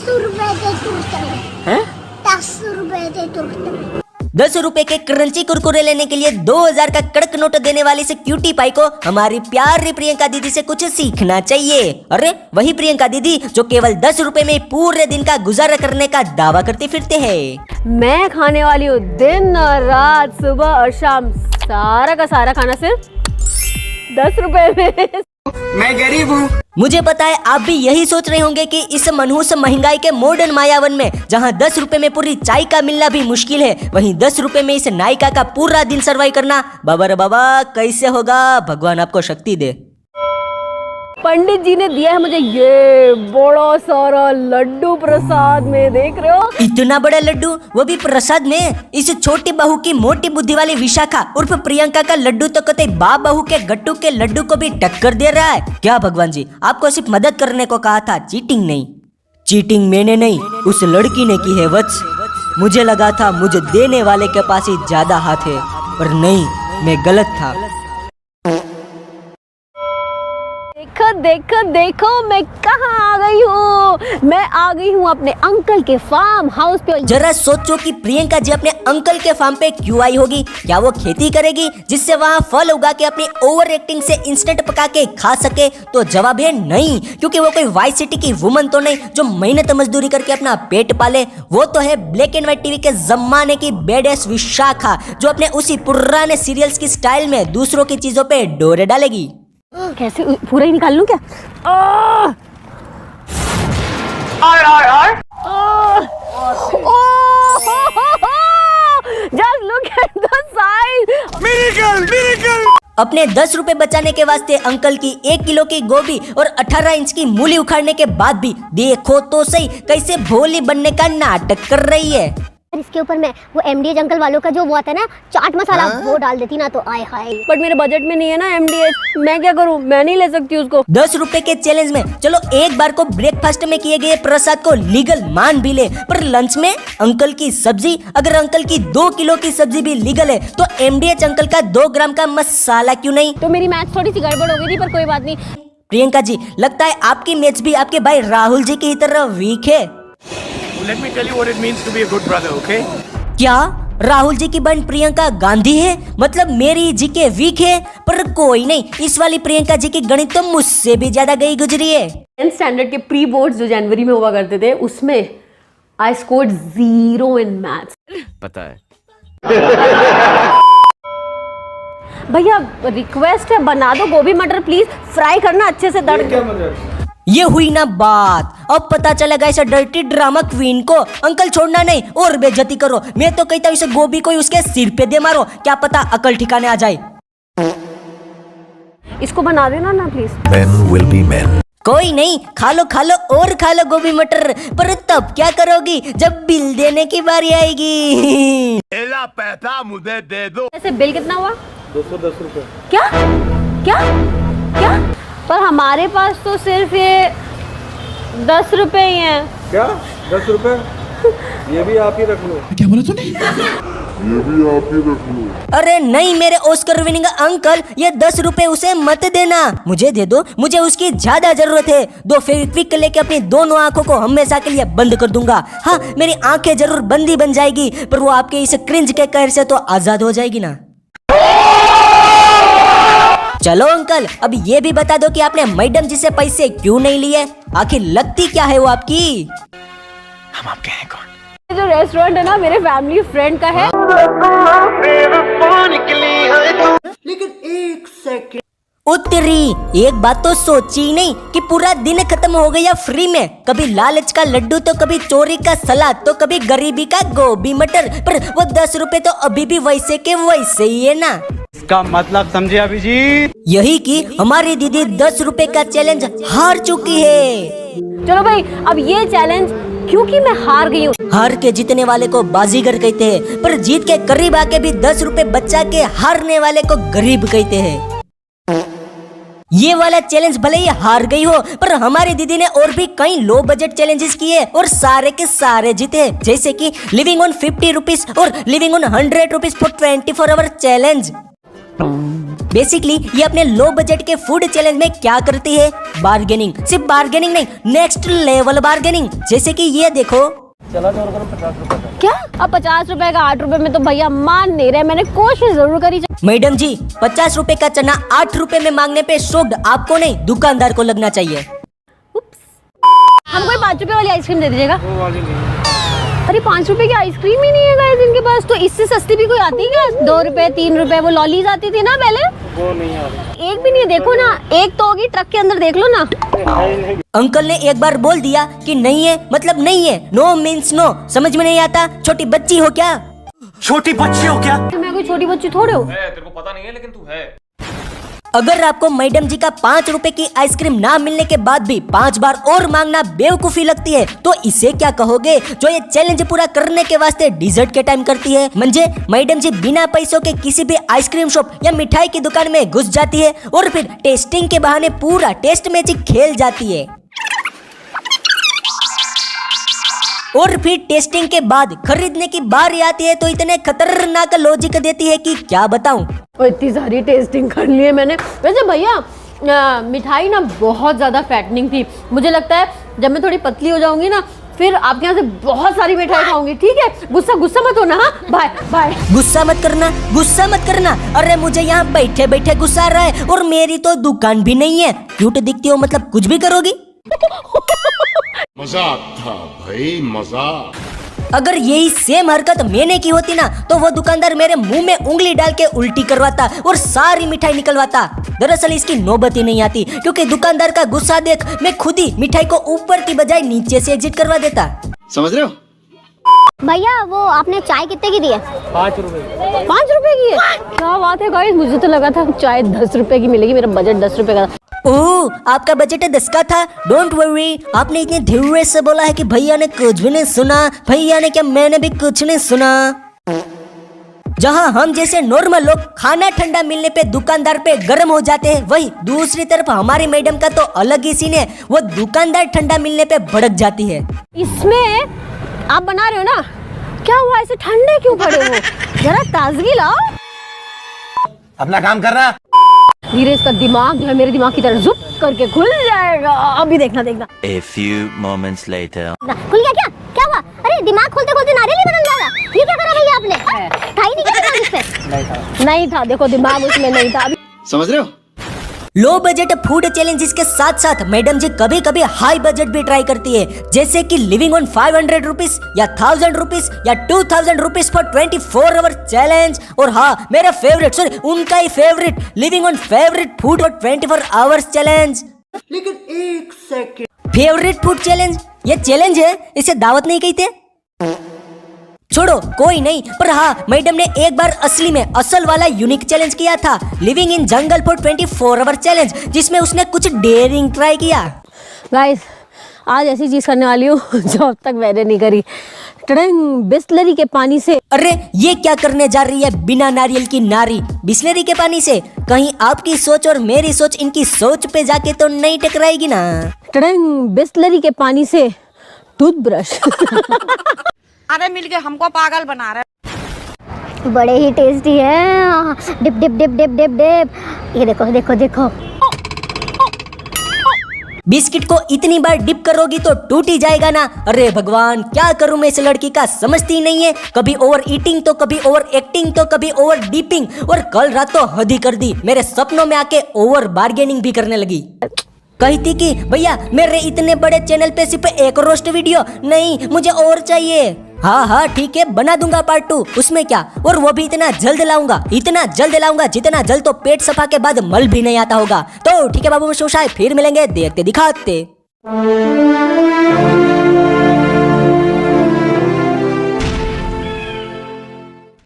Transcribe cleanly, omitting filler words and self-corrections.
रुपए दे तुरंत। हैं? 10 रुपए दे तुरंत। 10 रुपए के क्रंची कुरकुरे लेने के लिए 2000 का कड़क नोट देने वाली से क्यूटी पाई को हमारी प्यारी प्रियंका दीदी से कुछ सीखना चाहिए। अरे वही प्रियंका दीदी जो केवल 10 रुपए में पूरे दिन का गुजारा करने का दावा करते फिरते हैं। मैं खाने वाली हूँ दिन और रात, सुबह और शाम, सारा का सारा खाना सिर्फ 10 रुपए में। मैं गरीब हूँ। मुझे पता है आप भी यही सोच रहे होंगे कि इस मनहूस महंगाई के मॉडर्न मायावन में जहां 10 रुपए में पूरी चाय का मिलना भी मुश्किल है, वहीं 10 रुपए में इस नायिका का पूरा दिन सर्वाइव करना बाबा रे बाबा कैसे होगा। भगवान आपको शक्ति दे। पंडित जी ने दिया है मुझे ये बड़ा सारा लड्डू प्रसाद में, देख रहे हो? इतना बड़ा लड्डू, वो भी प्रसाद में। इस छोटी बहू की मोटी बुद्धि वाली विशाखा उर्फ प्रियंका का लड्डू तो कतई बाप बहू के गट्टू के लड्डू को भी टक्कर दे रहा है। क्या भगवान जी, आपको सिर्फ मदद करने को कहा था, चीटिंग नहीं। चीटिंग मैंने नहीं, उस लड़की ने की है वत्स। मुझे लगा था मुझे देने वाले के पास ही ज्यादा हाथ है, पर नहीं, मैं गलत था। देखो देखो मैं कहाँ आ गई हूँ। मैं आ गई हूँ अपने अंकल के फार्म हाउस पे। जरा सोचो कि प्रियंका जी अपने अंकल के फार्म पे क्यों आई होगी। क्या वो खेती करेगी जिससे वहाँ फल उगा के अपनी ओवर एक्टिंग से इंस्टेंट पका के खा सके? तो जवाब है नहीं, क्योंकि वो कोई वाई सिटी की वुमन तो नहीं जो मेहनत मजदूरी करके अपना पेट पाले। वो तो है ब्लैक एंड व्हाइट टीवी के जमाने की बेडेस विशाखा, जो अपने उसी पुराने सीरियल्स की स्टाइल में दूसरों की चीजों पे डोरे डालेगी। कैसे पूरा ही निकाल लूं क्या? Just look at the size. Miracle! अपने 10 रुपए बचाने के वास्ते अंकल की 1 किलो की गोभी और 18 इंच की मूली उखाड़ने के बाद भी देखो तो सही कैसे भोली बनने का नाटक कर रही है। इसके ऊपर मैं वो एमडीएच अंकल वालों का जो वो आता है ना चाट मसाला, वो डाल देती ना तो आय हाय। बट मेरे बजट में नहीं है ना एमडीएच, मैं क्या करूं? मैं नहीं ले सकती उसको। 10 रुपए के चैलेंज में चलो एक बार को ब्रेकफास्ट में किए गए प्रसाद को लीगल मान भी ले, पर लंच में अंकल की सब्जी, अगर अंकल की 2 किलो की सब्जी भी लीगल है तो एमडीएच अंकल का 2 ग्राम का मसाला क्यों नहीं? तो मेरी मैथ थोड़ी सी गड़बड़ हो गई थी, पर कोई बात नहीं। प्रियंका जी, लगता है आपकी मैथ्स भी आपके भाई राहुल जी की तरह वीक है। Let me tell you what it means to be a good brother, okay? क्या राहुल जी की बहन प्रियंका गांधी है? मतलब मेरी जी के वीक है? पर कोई नहीं, इस वाली प्रियंका जी की गणित तो मुझसे भी ज्यादा गई गुजरी है। 10th स्टैंडर्ड के प्री बोर्ड्स जो जनवरी में हुआ करते थे, उसमें आई स्कोर्ड 0 इन मैथ्स। पता है। भैया रिक्वेस्ट है, बना दो गोभी मटर प्लीज, फ्राई करना अच्छे से तड़के। ये हुई ना बात। अब पता चलेगा इसे डर्टी ड्रामा क्वीन को अंकल छोड़ना नहीं और बेइज्जती करो। मैं तो कहता हूँ इसे गोभी कोई उसके सिर पे दे मारो, क्या पता अकल ठिकाने आ जाए। इसको बना देना ना please. Men will be men. कोई नहीं, खा लो और खा लो गोभी मटर, पर तब क्या करोगी जब बिल देने की बारी आएगी? पैसा मुझे दे दो। ऐसे बिल कितना हुआ? 210 रुपए। क्या क्या क्या? पर हमारे पास तो सिर्फ ये 10 रुपए ही हैं। क्या 10 रुपए? ये भी आप ही रख लो। क्या बोला तूने? ये भी आप ही रख लो। अरे नहीं मेरे ऑस्कर विनिंग अंकल, ये 10 रुपए उसे मत देना, मुझे दे दो, मुझे उसकी ज्यादा जरूरत है। 2 फेविक्विक लेके अपनी दोनों आंखों को हमेशा के लिए बंद कर दूंगा। हाँ, मेरी आंखें जरूर बंदी बन जाएगी, पर वो आपके इस क्रिंज के कहर से तो आजाद हो जाएगी ना। चलो अंकल, अब ये भी बता दो कि आपने मैडम जी से पैसे क्यों नहीं लिए? आखिर लगती क्या है वो आपकी? हम आपके हैं कौन? ये जो रेस्टोरेंट है ना मेरे फैमिली फ्रेंड का है। लेकिन एक सेकंड उत्तरी, एक बात तो सोची नहीं कि पूरा दिन खत्म हो गया फ्री में। कभी लालच का लड्डू तो कभी चोरी का सलाद तो कभी गरीबी का गोभी मटर, पर वो 10 रुपए तो अभी भी वैसे के वैसे ही है ना। इसका मतलब समझे अभिजीत? यही कि हमारी दीदी 10 रुपए का चैलेंज हार चुकी है। चलो भाई, अब ये चैलेंज क्योंकि मैं हार गई हूँ। हार के जीतने वाले को बाजीगर कहते हैं, पर जीत के करीब आके भी 10 रुपए बचा के हारने वाले को गरीब कहते हैं। ये वाला चैलेंज भले ही हार गई हो, पर हमारी दीदी ने और भी कई लो बजट चैलेंजेस किए और सारे के सारे जीते, जैसे कि लिविंग ऑन 50 रुपीज और living on 100 rupees for 24 hour challenge. Basically ये अपने लो बजट के फूड चैलेंज में क्या करती है, बार्गेनिंग। सिर्फ बार्गेनिंग नहीं, नेक्स्ट लेवल बार्गेनिंग। जैसे कि ये देखो, चला जाओ करो 50 रुपए का। क्या अब 50 रुपए का 8 रुपए में तो भैया मान नहीं रहे, मैंने कोशिश जरूर करी। मैडम जी 50 रुपए का चना 8 रुपए में मांगने पे शॉक्ड आपको नहीं, दुकानदार को लगना चाहिए। हमको 5 रुपए वाली आइसक्रीम दे दीजिएगा। वो वाली नहीं है। अरे 5 रुपए की आइसक्रीम ही नहीं है गाइस इनके पास, तो इससे सस्ती भी कोई आती है क्या? 2 रुपए 3 रुपए वो लॉलीज आती थी ना पहले, वो नहीं आ रही। एक भी नहीं है। देखो ना, एक तो होगी, ट्रक के अंदर देख लो ना। नहीं। अंकल ने एक बार बोल दिया कि नहीं है मतलब नहीं है, नो मीन्स नो। समझ में नहीं आता, छोटी बच्ची हो क्या? छोटी बच्ची हो क्या? मैं कोई छोटी बच्ची थोड़े हूँ। तेरे को पता नहीं है लेकिन तू है। अगर आपको मैडम जी का 5 रुपए की आइसक्रीम ना मिलने के बाद भी 5 बार और मांगना बेवकूफी लगती है तो इसे क्या कहोगे, जो ये चैलेंज पूरा करने के वास्ते डिजर्ट के टाइम करती है? म्हणजे मैडम जी बिना पैसों के किसी भी आइसक्रीम शॉप या मिठाई की दुकान में घुस जाती है और फिर टेस्टिंग के बहाने पूरा टेस्ट मैजिक खेल जाती है, और फिर टेस्टिंग के बाद खरीदने की बारी आती है तो इतने खतरनाक लॉजिक देती है कि क्या बताऊं। और इतनी सारी टेस्टिंग कर ली है मैंने। वैसे भैया मिठाई ना बहुत ज्यादा फैटनिंग थी। मुझे लगता है जब मैं थोड़ी पतली हो जाऊंगी ना फिर आपके यहाँ से बहुत सारी मिठाई खाऊंगी। ठीक है, गुस्सा मत होना। हाँ, बाय बाय। गुस्सा मत करना। अरे मुझे यहाँ बैठे बैठे गुस्सा आ रहा है और मेरी तो दुकान भी नहीं है। क्यूट दिखती हो मतलब कुछ भी करोगी। मजाक था भाई, मजाक। अगर यही सेम हरकत मैंने की होती ना तो वो दुकानदार मेरे मुंह में उंगली डाल के उल्टी करवाता और सारी मिठाई निकलवाता। दरअसल इसकी नौबत ही नहीं आती क्योंकि दुकानदार का गुस्सा देख मैं खुद ही मिठाई को ऊपर की बजाय नीचे से एग्जिट करवा देता। समझ रहे हो? भैया वो आपने चाय कितने की दी है? 5 रुपए। 5 रुपए की है? क्या बात है गाइस, मुझे तो लगा था चाय 10 रुपए की मिलेगी। मेरा बजट 10 रुपए का था। ओह, आपका बजट 10 का था। डोंट वरी, आपने इतने धीरे से बोला है कि भैया ने कुछ भी नहीं सुना। भैया ने क्या, मैंने भी कुछ नहीं सुना। जहां हम जैसे नॉर्मल लोग खाना ठंडा मिलने पे दुकानदार पे गर्म हो जाते हैं, वही दूसरी तरफ हमारी मैडम का तो अलग ही सीन है। वो दुकानदार ठंडा मिलने पे भड़क जाती है। इसमें आप बना रहे हो ना, क्या हुआ ऐसे ठंडे क्यों खड़े हो? जरा ताजगी लाओ। अपना काम कर रहा। धीरे इसका दिमाग जो है मेरे दिमाग की तरह जुप करके खुल जाएगा। अभी देखना। A few moments later. खुल गया क्या? क्या हुआ? अरे दिमाग खोलते खोलते नारियल ही बदल जाएगा। ये क्या करा भैया आपने? था ही नहीं क्या दिमाग इसपे? नहीं था, देखो दिमाग उसमें नहीं था। अभी समझ रहे हो? लो बजट फूड चैलेंजेस के साथ साथ मैडम जी कभी कभी हाई बजट भी ट्राई करती है, जैसे कि लिविंग ऑन 500 रुपीज या 1000 रुपीज या 2000 रुपीज फॉर 24 आवर चैलेंज। और हाँ, मेरा फेवरेट, सॉरी उनका ही favourite, living on favourite food for 24 hours challenge. लेकिन एक सेकंड, फेवरेट फूड चैलेंज ये चैलेंज है, इसे दावत नहीं कहते। छोड़ो कोई नहीं, पर हाँ मैडम ने एक बार असली में असल वाला यूनिक चैलेंज किया था, living in jungle for 24 hour challenge, जिसमें उसने कुछ डेयरिंग ट्राई किया। गाइस आज ऐसी चीज करने वाली हूँ जो अब तक मैंने नहीं करी। बिस्लरी के पानी से। अरे ये क्या करने जा रही है बिना नारियल की नारी, बिस्लरी के पानी से? कहीं आपकी सोच और मेरी सोच इनकी सोच पे जाके तो नहीं टकराएगी ना? बिस्लरी के पानी से टूथब्रश। अरे मिलके हमको पागल बना रहे। बड़े ही टेस्टी है। Dip dip dip dip dip dip. ये देखो देखो देखो। बिस्किट को इतनी बार डिप करोगी तो टूट ही जाएगा ना। अरे भगवान, क्या करूं मैं इस लड़की का, समझती ही नहीं है। कभी ओवर ईटिंग तो कभी ओवर एक्टिंग तो कभी ओवर डीपिंग, और कल रात तो हद ही कर दी। मेरे सपनों में आके ओवर बार्गेनिंग भी करने लगी। कहती कि भैया मेरे इतने बड़े चैनल पे सिर्फ एक रोस्ट वीडियो नहीं, मुझे और चाहिए। हाँ ठीक है, बना दूंगा पार्ट 2, उसमें क्या, और वो भी इतना जल्द लाऊंगा जितना जल्द तो पेट सफा के बाद मल भी नहीं आता होगा। तो ठीक है बाबू, मैं फिर मिलेंगे देखते दिखाते।